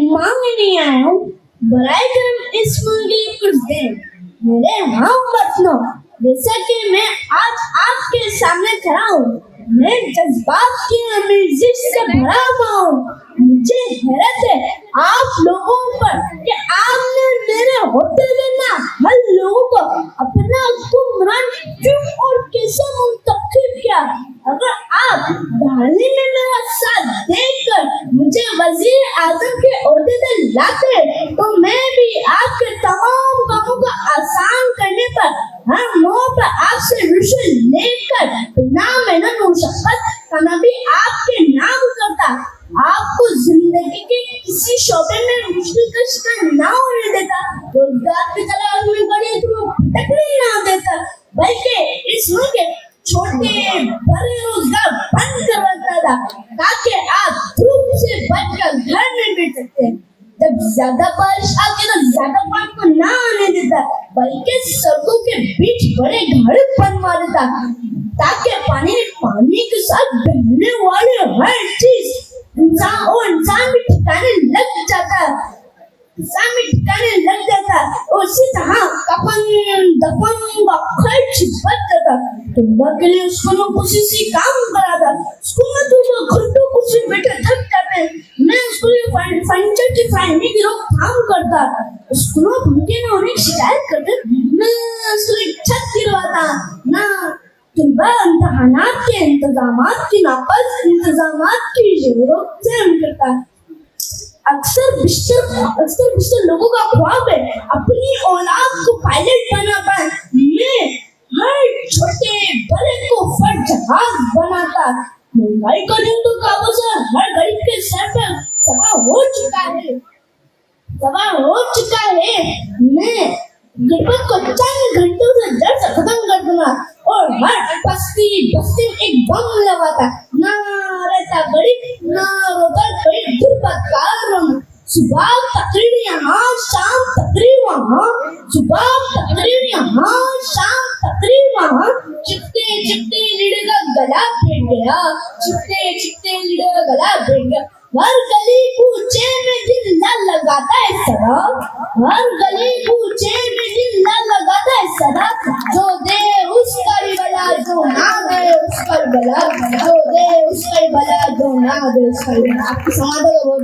मांगने नहीं आया हूँ, बराए करम इस मुल्क के लिए कुछ दें। मेरे हमवतनों, जैसा कि मैं आज आपके सामने खड़ा हूँ, मैं जज्बात की आमेज़श से भरा हुआ हूँ। मुझे हैरत है आप लोगों पर कि आपने मेरे होते हुए ना हर लोगों को अपना हुक्मरान क्यों और कैसे मुंतखब किया। अगर आप दाली में मेरा साथ देकर मुझे वजीर आजम के ओहदे से लाते तो मैं भी आपके तमाम कामों को आसान करने पर हर मोड़ पर आपसे रुशल लेकर बिना मेहनत मुशक्कत का मैं भी आपके नाम करता, आपको जिंदगी के किसी शोबे में मुश्किल का शिकार ना होने देता, रोजगार की तलाश में बड़े भटकने ना देता, बल्कि इस मुल्क के छोटे बड़े रोजगार बंद करवाता था ताकि आप धूप से बचकर घर में बैठ सकते। जब ज्यादा बारिश आती तो ज्यादा पानी को ना आने देता, बल्कि सड़कों के बीच बड़े घर बनवा देता ताकि पानी के साथ बहने वाले हर चीज इंसान भी ठिकाने लग जाता, और इसी तरह कफन दफन का खर्च बच जाता। तुल्बा के लिए स्कूल में कुछ सी काम कराता, स्कूल में तो घंटों कुछ बैठे थक जाते, मैं स्कूल में फर्नीचर की फाइलिंग की रोकथाम करता, स्कूल में भूखे न होने की शिकायत करते, मैं स्कूल की छत गिरवाता, ना तुल्बा इम्तहानात के इंतजामात की नापस इंतजामात की रोकथाम करता। अक्सर बिस्तर लोगों का ख्वाब है अपनी औलाद को पायलट बनाता, मैं हर छोटे बड़े को फट जहाज बनाता। महंगाई का दिन तो काबू से हर गरीब के सर पर सवार हो चुका है। मैं गुर्बत को चंद घंटों से जड़ से खत्म कर दूंगा और हर बस्ती में एक बम लगाता, ना रहता गरीब ना रोता कोई दुर्बकार। सुबह तकरीर यहाँ शाम तकरीर वहाँ, सुबह तकरीर यहाँ शाम तकरीर वहाँ, चिपटे लीडर का गला बैठ गया, चिपटे लीडर का गला बैठ गया। हर गली कूचे में दिल न लगाता है सदा, हर गली कूचे में दिल न लगाता है सदा, जो दे उसका भी भला जो ना दे उसका भी भला, जो दे उसका भी भला जो ना दे उसका भी भला। आपकी समाधि का बहुत